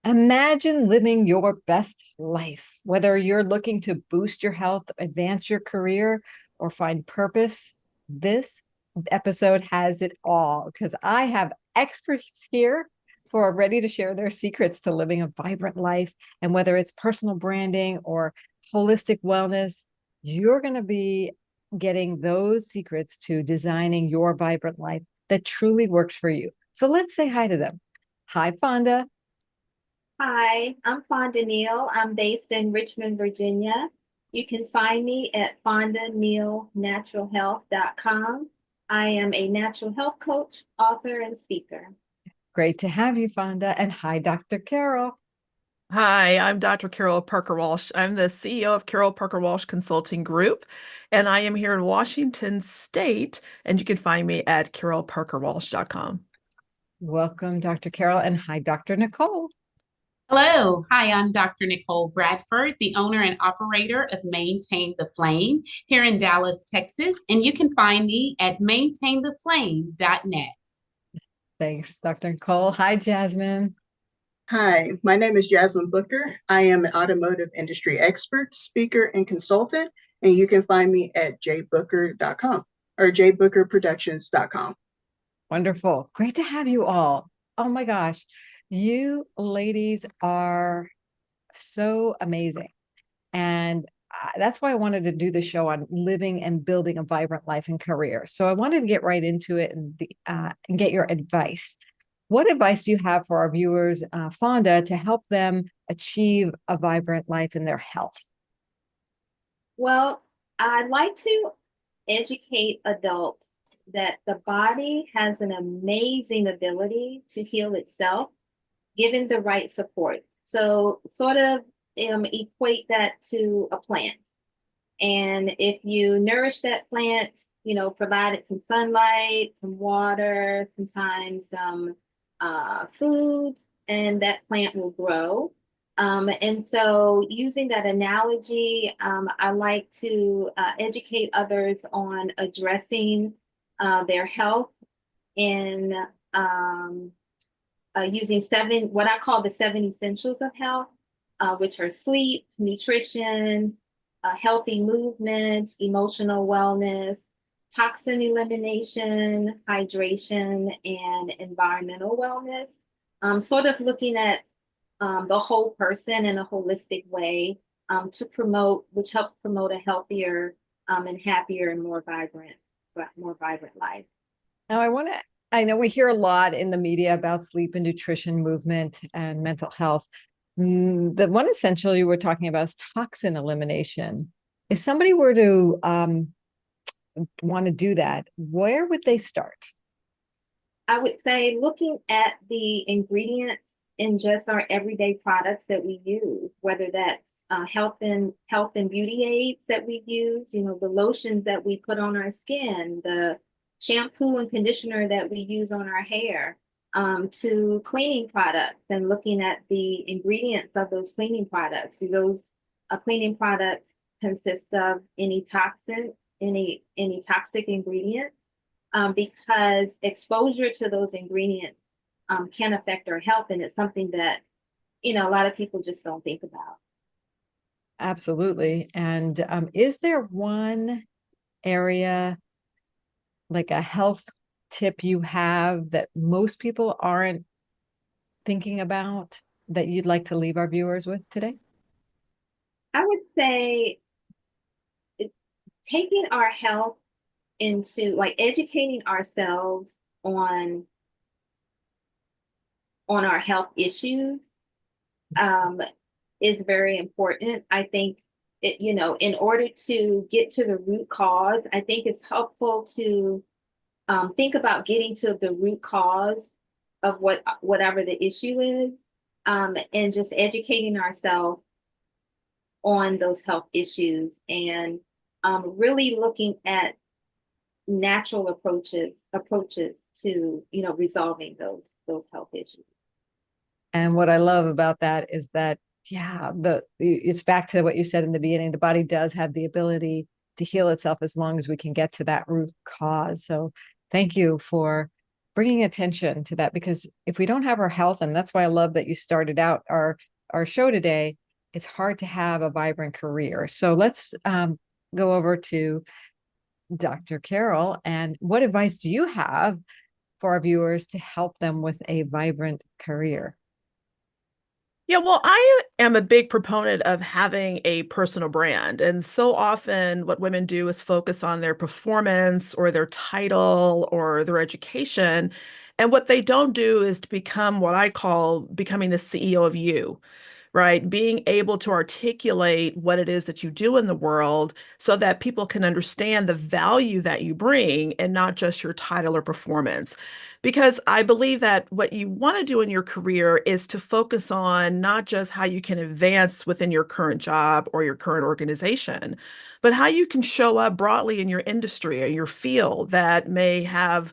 Imagine living your best life, whether you're looking to boost your health, advance your career, or find purpose. This episode has it all because I have experts here who are ready to share their secrets to living a vibrant life. And whether it's personal branding or holistic wellness, you're going to be getting those secrets to designing your vibrant life that truly works for you. So let's say hi to them. Hi, Fonda. Hi, I'm Fonda Neal. I'm based in Richmond, Virginia. You can find me at fondanealnaturalhealth.com. I am a natural health coach, author, and speaker. Great to have you, Fonda. And hi, Dr. Carol. Hi, I'm Dr. Carol Parker Walsh. I'm the CEO of Carol Parker Walsh Consulting Group, and I am here in Washington State, and you can find me at carolparkerwalsh.com. Welcome, Dr. Carol. And hi, Dr. Nicole. Hello. Hi, I'm Dr. Nicole Bradford, the owner and operator of Maintain the Flame here in Dallas, Texas. And you can find me at maintaintheflame.net. Thanks, Dr. Nicole. Hi, Jazmine. Hi, my name is Jazmine Booker. I am an automotive industry expert, speaker, and consultant, and you can find me at jbooker.com or jbookerproductions.com. Wonderful. Great to have you all. Oh my gosh. You ladies are so amazing. And that's why I wanted to do the show on living and building a vibrant life and career. So I wanted to get right into it and get your advice. What advice do you have for our viewers, Fonda, to help them achieve a vibrant life in their health? Well, I'd like to educate adults that the body has an amazing ability to heal itself given the right support. So, sort of equate that to a plant. And if you nourish that plant, provide it some sunlight, some water, sometimes some food, and that plant will grow. And so, using that analogy, I like to educate others on addressing their health in using what I call the 7 essentials of health, which are sleep, nutrition, healthy movement, emotional wellness, toxin elimination, hydration, and environmental wellness. Sort of looking at the whole person in a holistic way which helps promote a healthier and happier and more vibrant life. Now, I know we hear a lot in the media about sleep and nutrition, movement, and mental health. The one essential you were talking about is toxin elimination. If somebody were to want to do that, where would they start? I would say looking at the ingredients in just our everyday products that we use, whether that's health and beauty aids that we use, the lotions that we put on our skin, the shampoo and conditioner that we use on our hair, to cleaning products and looking at the ingredients of those cleaning products. Do those cleaning products consist of any toxic ingredients? Because exposure to those ingredients can affect our health, and it's something that a lot of people just don't think about. Absolutely. And is there one area, like a health tip you have that most people aren't thinking about that you'd like to leave our viewers with today? I would say taking our health into educating ourselves on our health issues is very important. I think in order to get to the root cause, I think it's helpful to think about getting to the root cause of whatever the issue is, and just educating ourselves on those health issues, and really looking at natural approaches to resolving those health issues. And what I love about that is that, yeah, it's back to what you said in the beginning. The body does have the ability to heal itself as long as we can get to that root cause. So thank you for bringing attention to that, because if we don't have our health, and that's why I love that you started out our show today, it's hard to have a vibrant career. So let's go over to Dr. Carol. And what advice do you have for our viewers to help them with a vibrant career? Yeah, well, I am a big proponent of having a personal brand. And so often, what women do is focus on their performance or their title or their education. And what they don't do is to become what I call becoming the CEO of you, right? Being able to articulate what it is that you do in the world so that people can understand the value that you bring and not just your title or performance. Because I believe that what you want to do in your career is to focus on not just how you can advance within your current job or your current organization, but how you can show up broadly in your industry or your field that may have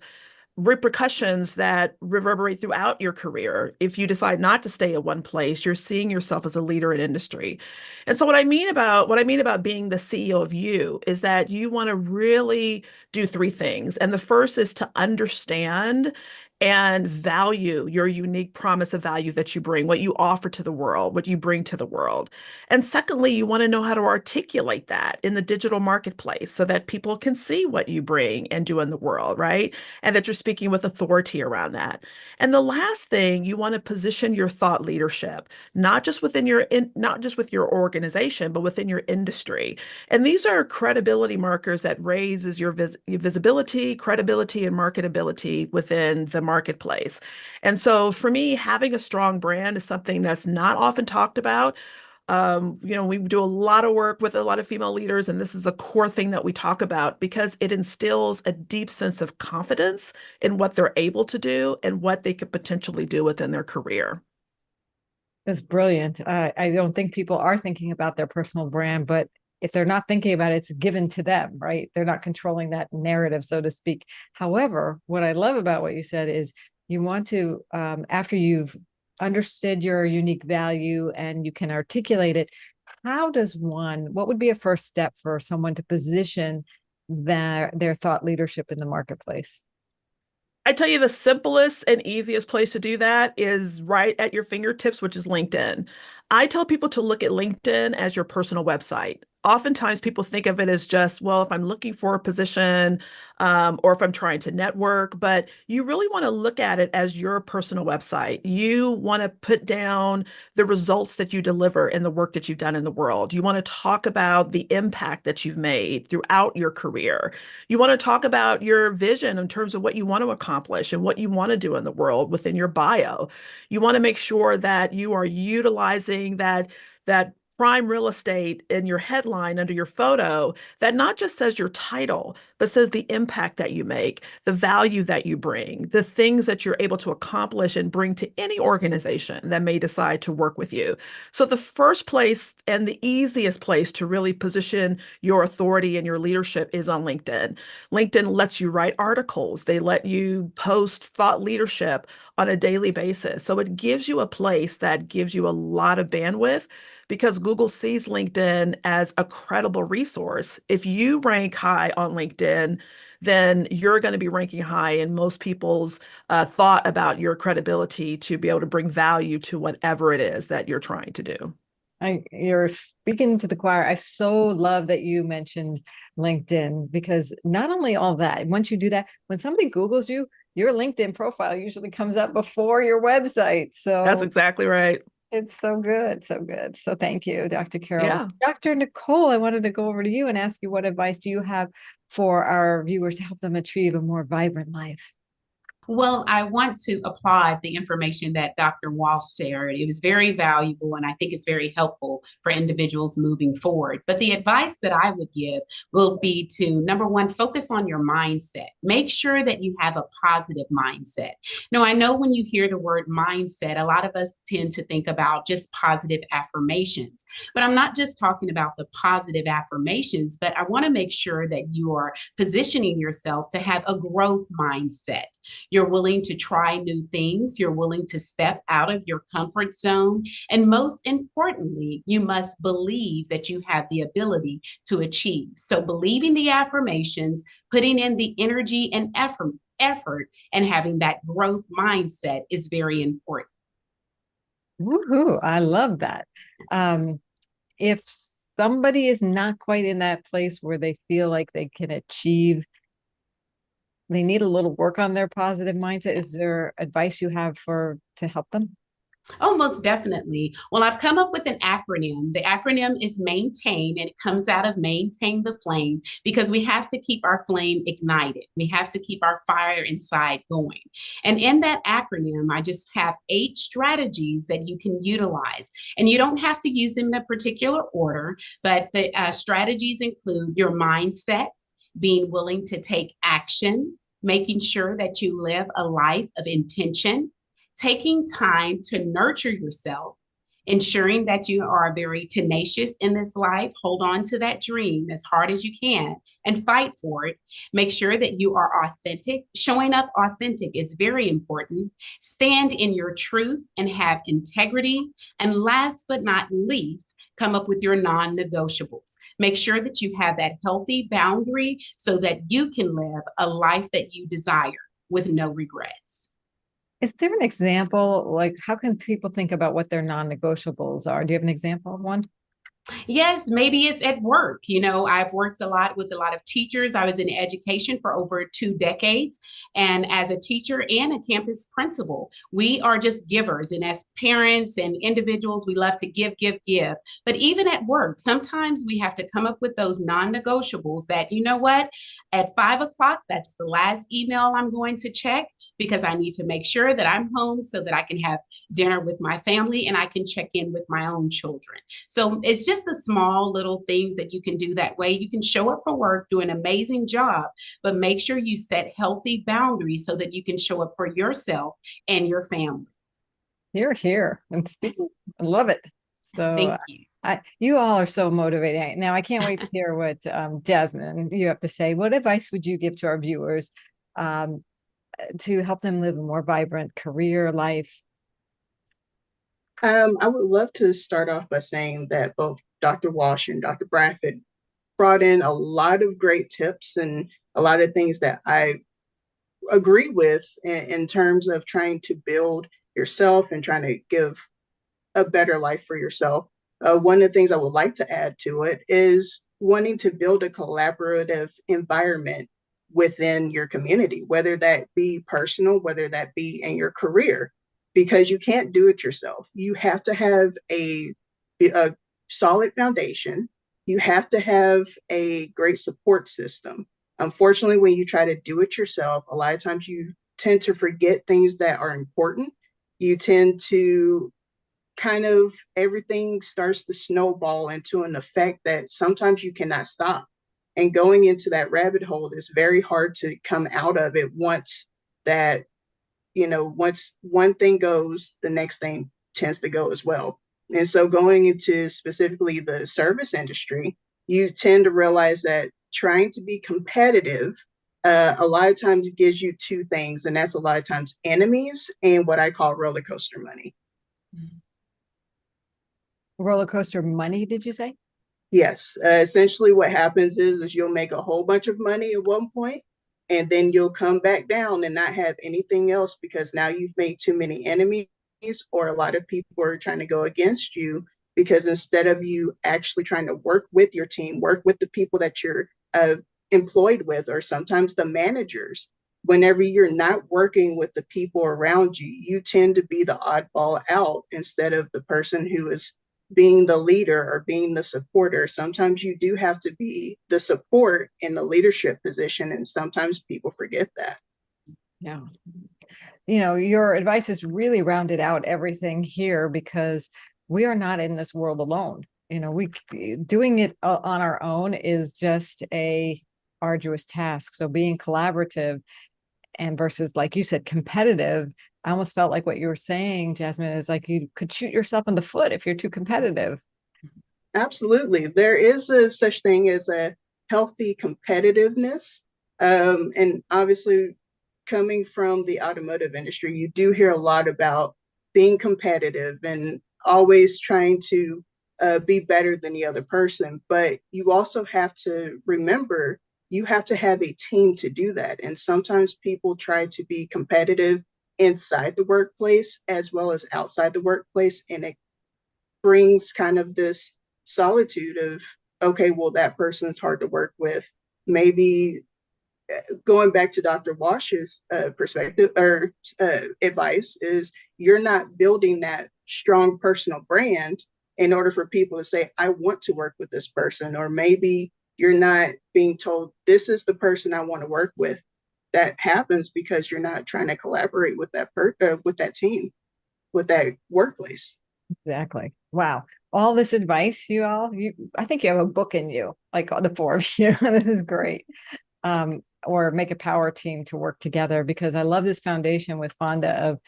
repercussions that reverberate throughout your career. If you decide not to stay at one place, you're seeing yourself as a leader in industry. And so what I mean about being the CEO of you is that you want to really do three things. And the first is to understand and value your unique promise of value that you bring, what you offer to the world, what you bring to the world. And secondly, you want to know how to articulate that in the digital marketplace so that people can see what you bring and do in the world, right? And that you're speaking with authority around that. And the last thing, you want to position your thought leadership, not just with your organization, but within your industry. And these are credibility markers that raises your visibility, credibility, and marketability within the marketplace. And so for me, having a strong brand is something that's not often talked about. We do a lot of work with a lot of female leaders, and this is a core thing that we talk about because it instills a deep sense of confidence in what they're able to do and what they could potentially do within their career. That's brilliant. I don't think people are thinking about their personal brand, but if they're not thinking about it, it's given to them, right? They're not controlling that narrative, so to speak. However, what I love about what you said is you want to, after you've understood your unique value and you can articulate it, what would be a first step for someone to position their thought leadership in the marketplace? I tell you, the simplest and easiest place to do that is right at your fingertips, which is LinkedIn. I tell people to look at LinkedIn as your personal website. Oftentimes, people think of it as just, well, if I'm looking for a position or if I'm trying to network, but you really want to look at it as your personal website. You want to put down the results that you deliver in the work that you've done in the world. You want to talk about the impact that you've made throughout your career. You want to talk about your vision in terms of what you want to accomplish and what you want to do in the world within your bio. You want to make sure that you are utilizing that prime real estate in your headline under your photo that not just says your title, but says the impact that you make, the value that you bring, the things that you're able to accomplish and bring to any organization that may decide to work with you. So the first place and the easiest place to really position your authority and your leadership is on LinkedIn. LinkedIn lets you write articles. They let you post thought leadership on a daily basis. So it gives you a place that gives you a lot of bandwidth because Google sees LinkedIn as a credible resource. If you rank high on LinkedIn, then you're going to be ranking high in most people's thought about your credibility to be able to bring value to whatever it is that you're trying to do. You're speaking to the choir. I so love that you mentioned LinkedIn, because not only all that, once you do that, when somebody Googles you, your LinkedIn profile usually comes up before your website. That's So exactly right. it's so good, so good. So thank you, Dr. Carol. Yeah. Dr. Nicole, I wanted to go over to you and ask you, what advice do you have for our viewers to help them achieve a more vibrant life? Well, I want to applaud the information that Dr. Walsh shared. It was very valuable, and I think it's very helpful for individuals moving forward. But the advice that I would give will be to, number one, focus on your mindset. Make sure that you have a positive mindset. Now, I know when you hear the word mindset, a lot of us tend to think about just positive affirmations. But I'm not just talking about the positive affirmations, but I want to make sure that you are positioning yourself to have a growth mindset. You're willing to try new things. You're willing to step out of your comfort zone. And most importantly, you must believe that you have the ability to achieve. So believing the affirmations, putting in the energy and effort and having that growth mindset is very important. Woohoo, I love that. If somebody is not quite in that place where they feel like they can achieve, they need a little work on their positive mindset, is there advice you have to help them? Oh, most definitely. Well, I've come up with an acronym. The acronym is MAINTAIN, and it comes out of maintain the flame because we have to keep our flame ignited. We have to keep our fire inside going. And in that acronym, I just have 8 strategies that you can utilize. And you don't have to use them in a particular order, but the strategies include your mindset, being willing to take action, making sure that you live a life of intention, taking time to nurture yourself, ensuring that you are very tenacious in this life, hold on to that dream as hard as you can and fight for it. Make sure that you are authentic. Showing up authentic is very important. Stand in your truth and have integrity. And last but not least, come up with your non-negotiables. Make sure that you have that healthy boundary so that you can live a life that you desire with no regrets. Is there an example? Like, how can people think about what their non-negotiables are? Do you have an example of one? Yes, maybe it's at work. You know, I've worked a lot with a lot of teachers. I was in education for over 2 decades. And as a teacher and a campus principal, we are just givers. And as parents and individuals, we love to give, give, give. But even at work, sometimes we have to come up with those non-negotiables that, you know what, at 5 o'clock, that's the last email I'm going to check because I need to make sure that I'm home so that I can have dinner with my family and I can check in with my own children. So it's just the small little things that you can do that way. You can show up for work, do an amazing job, but make sure you set healthy boundaries so that you can show up for yourself and your family. You're here and speaking. I love it. So Thank you. you all are so motivating. Now I can't wait to hear what Jazmine, you have to say. What advice would you give to our viewers to help them live a more vibrant career life? I would love to start off by saying that both Dr. Walsh and Dr. Bradford brought in a lot of great tips and a lot of things that I agree with in terms of trying to build yourself and trying to give a better life for yourself. One of the things I would like to add to it is wanting to build a collaborative environment within your community, whether that be personal, whether that be in your career, because you can't do it yourself. You have to have a solid foundation. You have to have a great support system. Unfortunately, when you try to do it yourself, a lot of times you tend to forget things that are important. You tend to kind of everything starts to snowball into an effect that sometimes you cannot stop. And going into that rabbit hole is very hard to come out of it once that, once one thing goes, the next thing tends to go as well. And so going into specifically the service industry, you tend to realize that trying to be competitive a lot of times it gives you 2 things, and that's a lot of times enemies and what I call roller coaster money. Roller coaster money, did you say? Yes, essentially what happens is you'll make a whole bunch of money at one point, and then you'll come back down and not have anything else because now you've made too many enemies, or a lot of people are trying to go against you because instead of you actually trying to work with your team, work with the people that you're employed with, or sometimes the managers, whenever you're not working with the people around you, you tend to be the oddball out instead of the person who is being the leader or being the supporter. Sometimes you do have to be the support in the leadership position, and sometimes people forget that. Yeah. Your advice has really rounded out everything here because we are not in this world alone. We doing it on our own is just a arduous task. So being collaborative and versus, like you said, competitive, I almost felt like what you were saying, Jazmine, is like you could shoot yourself in the foot if you're too competitive. Absolutely. There is a such thing as a healthy competitiveness. And obviously, coming from the automotive industry, you do hear a lot about being competitive and always trying to be better than the other person. But you also have to remember you have to have a team to do that. And sometimes people try to be competitive inside the workplace as well as outside the workplace. And it brings kind of this solitude of, okay, well, that person's hard to work with. Maybe going back to Dr. Walsh's perspective or advice is you're not building that strong personal brand in order for people to say, I want to work with this person. Or maybe you're not being told, this is the person I want to work with. That happens because you're not trying to collaborate with with that team, with that workplace. Exactly. Wow. All this advice, I think you have a book in you, like the four of you. This is great. Or make a power team to work together, because I love this foundation with Fonda of,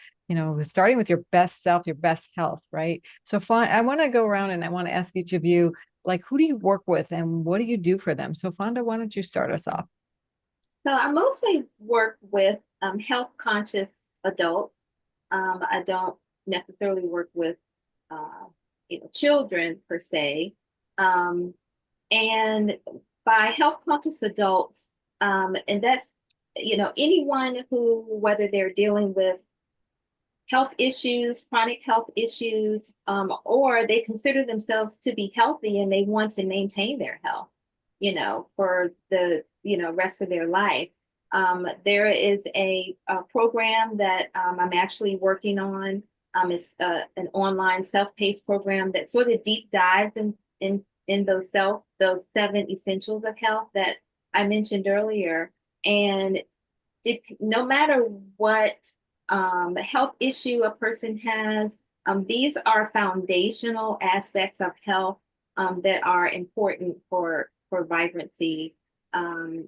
starting with your best self, your best health, right? So Fonda, I want to go around and I want to ask each of you, like, who do you work with and what do you do for them? So Fonda, why don't you start us off? So I mostly work with health conscious adults. I don't necessarily work with children per se. And by health conscious adults, and that's anyone who, whether they're dealing with health issues, chronic health issues, or they consider themselves to be healthy and they want to maintain their health, for the rest of their life. There is a program that I'm actually working on. It's an online self-paced program that sort of deep dives in those 7 essentials of health that I mentioned earlier. And no matter what health issue a person has, these are foundational aspects of health that are important for vibrancy. No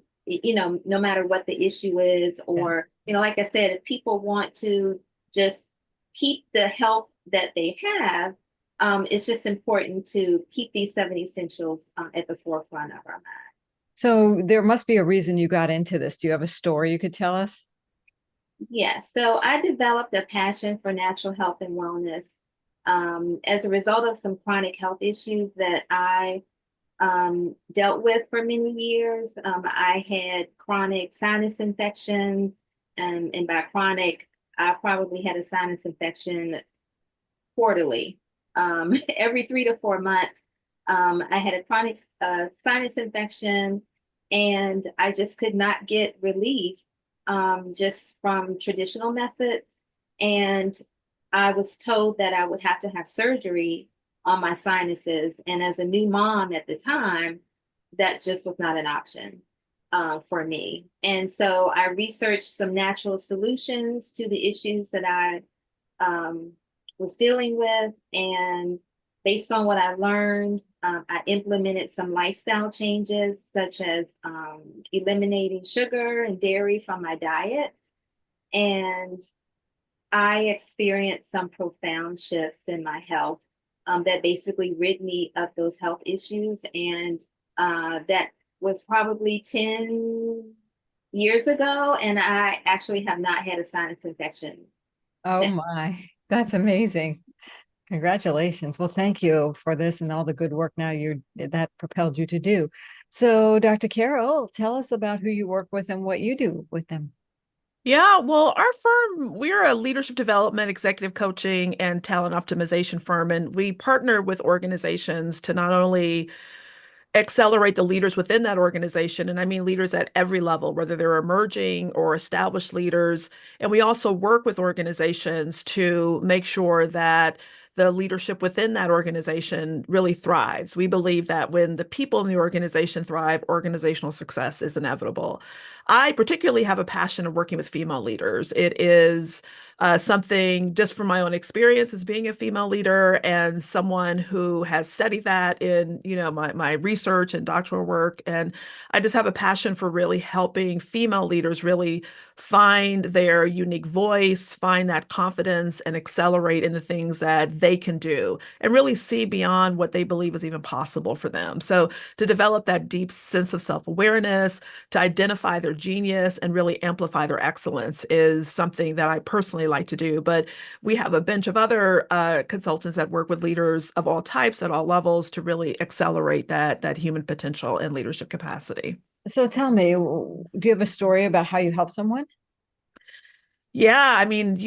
matter what the issue is, or like I said, if people want to just keep the health that they have, it's just important to keep these 7 essentials at the forefront of our mind. So there must be a reason you got into this. Do you have a story you could tell us? Yeah, so I developed a passion for natural health and wellness as a result of some chronic health issues that I dealt with for many years. I had chronic sinus infections, and by chronic, I probably had a sinus infection quarterly, every 3 to 4 months. I had a chronic sinus infection, and I just could not get relief just from traditional methods. And I was told that I would have to have surgery on my sinuses. And as a new mom at the time, that just was not an option for me. And so I researched some natural solutions to the issues that I was dealing with. And based on what I learned, I implemented some lifestyle changes, such as eliminating sugar and dairy from my diet. And I experienced some profound shifts in my health that basically rid me of those health issues. And that was probably 10 years ago. And I actually have not had a sinus infection Oh since. my, that's amazing. Congratulations. Well, thank you for this and all the good work that propelled you to do. So, Dr. Carol, tell us about who you work with and what you do with them. Yeah, well, our firm, we're a leadership development, executive coaching, and talent optimization firm, and we partner with organizations to not only accelerate the leaders within that organization. And I mean leaders at every level, whether they're emerging or established leaders. And we also work with organizations to make sure that the leadership within that organization really thrives. We believe that when the people in the organization thrive, organizational success is inevitable. I particularly have a passion of working with female leaders. It is something just from my own experience as being a female leader and someone who has studied that in, my research and doctoral work. And I just have a passion for really helping female leaders really find their unique voice, find that confidence, and accelerate in the things that they can do and really see beyond what they believe is even possible for them. So to develop that deep sense of self-awareness, to identify their genius and really amplify their excellence is something that I personally like to do. But we have a bunch of other consultants that work with leaders of all types at all levels to really accelerate that human potential and leadership capacity. So tell me, do you have a story about how you help someone? Yeah, I mean,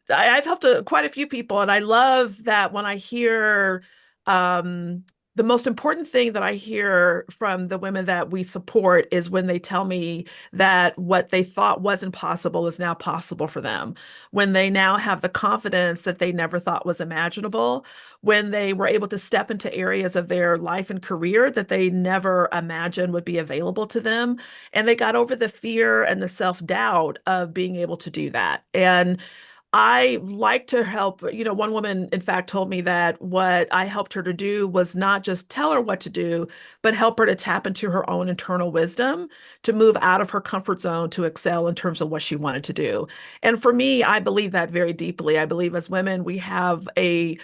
I've helped quite a few people, and I love that when I hear um, the most important thing that I hear from the women that we support is when they tell me that what they thought wasn't possible is now possible for them, when they now have the confidence that they never thought was imaginable, when they were able to step into areas of their life and career that they never imagined would be available to them, and they got over the fear and the self-doubt of being able to do that. And I like to help. One woman, in fact, told me that what I helped her to do was not just tell her what to do, but help her to tap into her own internal wisdom, to move out of her comfort zone, to excel in terms of what she wanted to do. And for me, I believe that very deeply. I believe as women, we have a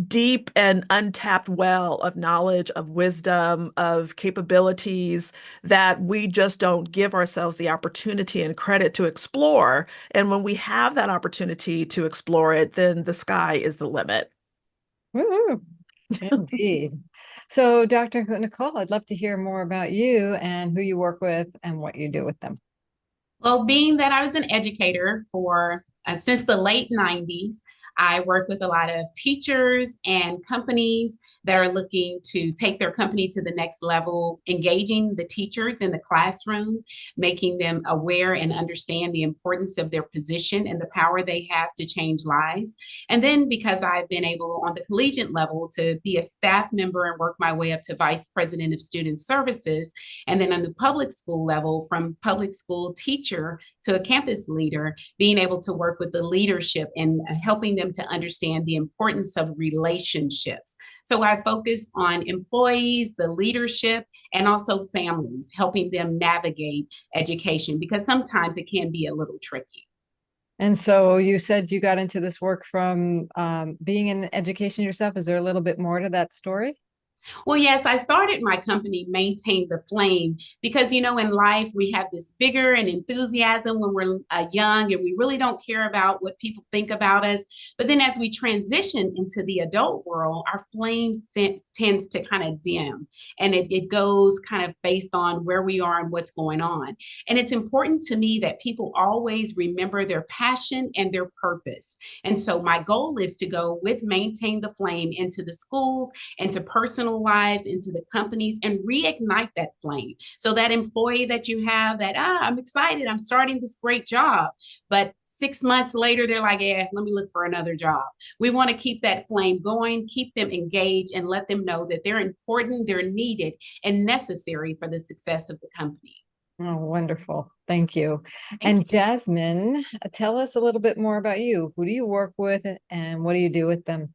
deep and untapped well of knowledge, of wisdom, of capabilities that we just don't give ourselves the opportunity and credit to explore. And when we have that opportunity to explore it, then the sky is the limit. Woo-hoo. Indeed. So, Dr. Nicole, I'd love to hear more about you and who you work with and what you do with them. Well, being that I was an educator for since the late 90s, I work with a lot of teachers and companies that are looking to take their company to the next level, engaging the teachers in the classroom, making them aware and understand the importance of their position and the power they have to change lives. And then because I've been able on the collegiate level to be a staff member and work my way up to vice president of student services, and then on the public school level, from public school teacher to a campus leader, being able to work with the leadership and helping them to understand the importance of relationships. So I focus on employees, the leadership, and also families, helping them navigate education because sometimes it can be a little tricky. And so you said you got into this work from being in education yourself. Is there a little bit more to that story? Well, yes, I started my company, Maintain the Flame, because, in life we have this vigor and enthusiasm when we're young and we really don't care about what people think about us. But then as we transition into the adult world, our flame tends to kind of dim and it goes kind of based on where we are and what's going on. And it's important to me that people always remember their passion and their purpose. And so my goal is to go with Maintain the Flame into the schools, into personal lives, into the companies, and reignite that flame. So that employee that you have that, I'm excited, I'm starting this great job. But 6 months later, they're like, yeah, let me look for another job. We want to keep that flame going, keep them engaged, and let them know that they're important, they're needed, and necessary for the success of the company. Oh, wonderful. Thank you. Thank And you. Jazmine, tell us a little bit more about you. Who do you work with and what do you do with them?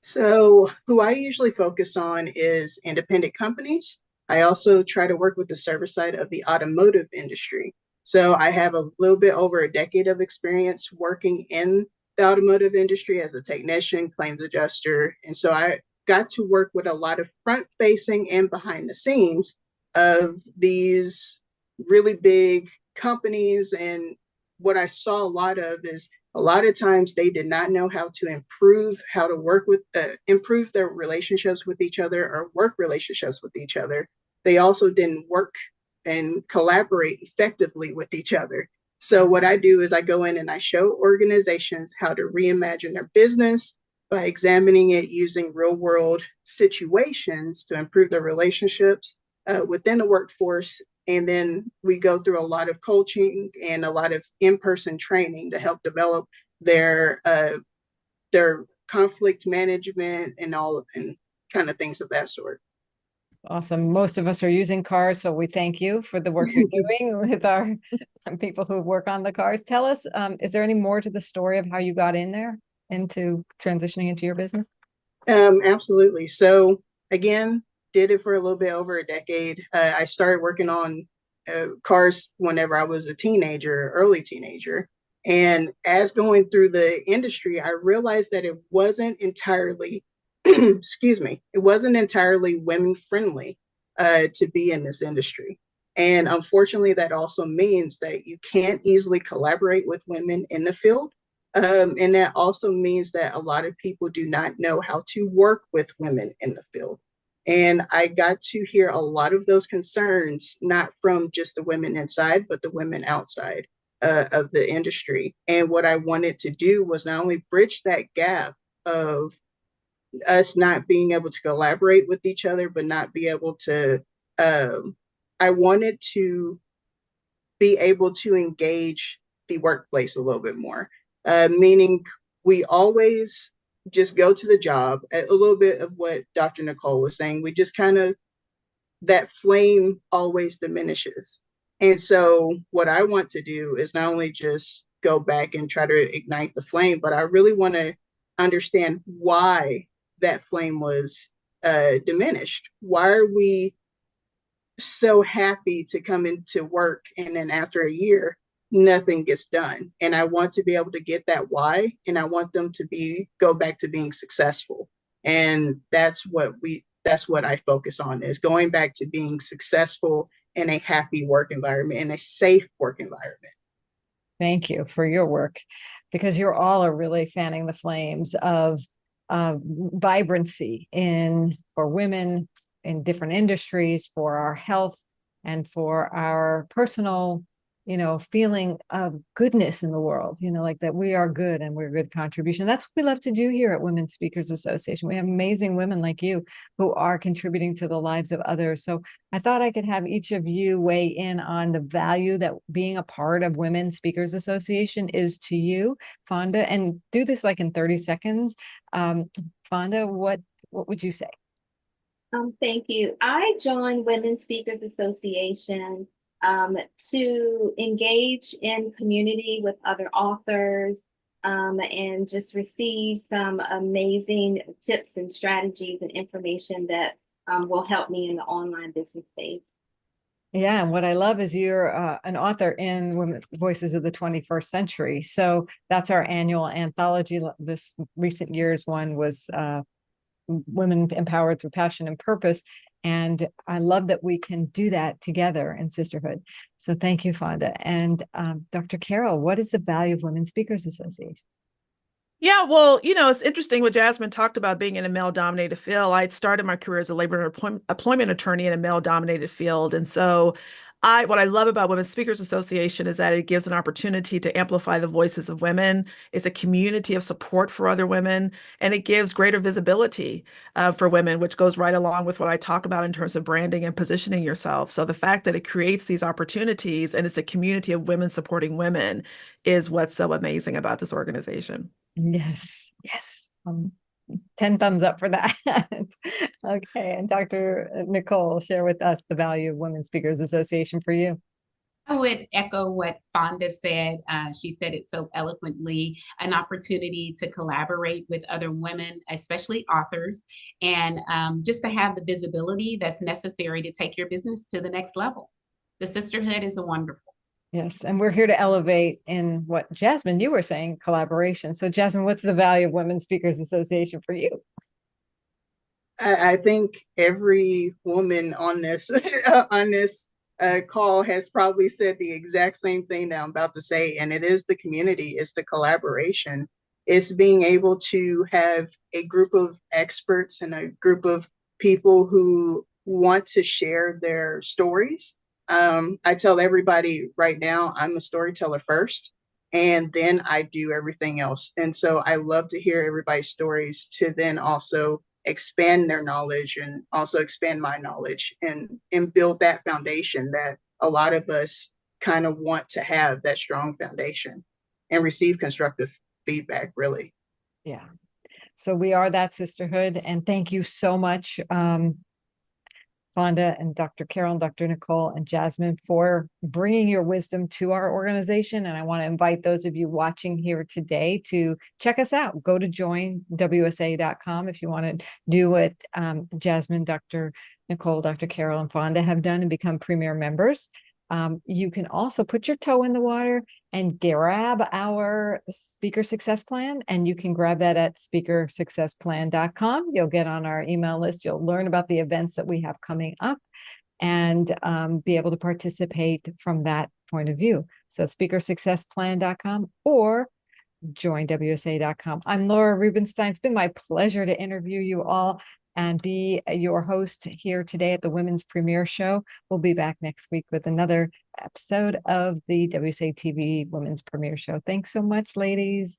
So, who I usually focus on is independent companies. I also try to work with the service side of the automotive industry. So, I have a little bit over a decade of experience working in the automotive industry as a technician, claims adjuster. And so, I got to work with a lot of front facing and behind the scenes of these really big companies. And what I saw a lot of is a lot of times they did not know how to improve how to work with improve their relationships with each other or work relationships with each other. They also didn't work and collaborate effectively with each other. So what I do is I go in and I show organizations how to reimagine their business by examining it using real world situations to improve their relationships within the workforce. And then we go through a lot of coaching and a lot of in-person training to help develop their conflict management and all of and kind of things of that sort. Awesome. Most of us are using cars, so we thank you for the work you're doing with our people who work on the cars. Tell us, is there any more to the story of how you got in there into transitioning into your business? Absolutely. So again, did it for a little bit over a decade. I started working on cars whenever I was a teenager, early teenager. And as going through the industry, I realized that it wasn't entirely, excuse me, it wasn't entirely women friendly to be in this industry. And unfortunately, that also means that you can't easily collaborate with women in the field. And that also means that a lot of people do not know how to work with women in the field. And I got to hear a lot of those concerns, not from just the women inside, but the women outside of the industry. And what I wanted to do was not only bridge that gap of us not being able to collaborate with each other, but not be able to, I wanted to be able to engage the workplace a little bit more, meaning we always just go to the job. A little bit of what Dr. Nicole was saying, we just kind of, that flame always diminishes. And so what I want to do is not only just go back and try to ignite the flame, but I really want to understand why that flame was diminished. Why are we so happy to come into work and then after a year nothing gets done? And I want to be able to get that why, and I want them to go back to being successful. And that's what I focus on, is going back to being successful in a happy work environment, in a safe work environment. Thank you for your work, because you all are really fanning the flames of vibrancy for women in different industries, for our health, and for our personal, feeling of goodness in the world, like that we are good and we're a good contribution. That's what we love to do here at Women Speakers Association. We have amazing women like you who are contributing to the lives of others. So I thought I could have each of you weigh in on the value that being a part of Women Speakers Association is to you, Fonda, and do this like in 30 seconds. Fonda, what would you say? Thank you. I joined Women Speakers Association to engage in community with other authors and just receive some amazing tips and strategies and information that will help me in the online business space. Yeah, and what I love is you're an author in Women Voices of the 21st Century. So that's our annual anthology. This recent year's one was Women Empowered Through Passion and Purpose. And I love that we can do that together in sisterhood. So thank you, Fonda. And Dr. Carol, what is the value of Women Speakers Association? Yeah, well, it's interesting what Jazmine talked about being in a male-dominated field. I started my career as a labor and employment attorney in a male-dominated field. And so what I love about Women Speakers Association is that it gives an opportunity to amplify the voices of women. It's a community of support for other women, and it gives greater visibility for women, which goes right along with what I talk about in terms of branding and positioning yourself. So the fact that it creates these opportunities and it's a community of women supporting women is what's so amazing about this organization. Yes. 10 thumbs up for that. Okay. And Dr. Nicole, share with us the value of Women Speakers Association for you. I would echo what Fonda said. She said it so eloquently, an opportunity to collaborate with other women, especially authors, and just to have the visibility that's necessary to take your business to the next level. The sisterhood is wonderful. Yes, and we're here to elevate in what Jazmine, you were saying, collaboration. So Jazmine, what's the value of Women Speakers Association for you? I think every woman on this on this call has probably said the exact same thing that I'm about to say, and it is the community, it's the collaboration, it's being able to have a group of experts and a group of people who want to share their stories. I tell everybody right now, I'm a storyteller first, and then I do everything else. And so I love to hear everybody's stories to then also expand their knowledge and also expand my knowledge and build that foundation that a lot of us kind of want to have, that strong foundation, and receive constructive feedback, really. Yeah. So we are that sisterhood. And thank you so much, Fonda and Dr. Carol and Dr. Nicole and Jazmine, for bringing your wisdom to our organization. And I want to invite those of you watching here today to check us out. Go to joinwsa.com if you want to do what Jazmine, Dr. Nicole, Dr. Carol, and Fonda have done and become premier members. You can also put your toe in the water and grab our Speaker Success Plan, and you can grab that at speakersuccessplan.com. You'll get on our email list. You'll learn about the events that we have coming up and be able to participate from that point of view. So speakersuccessplan.com or joinwsa.com. I'm Laura Rubinstein. It's been my pleasure to interview you all. and be your host here today at the Women's Premiere Show. We'll be back next week with another episode of the WSA-TV Women's Premiere Show. Thanks so much, ladies.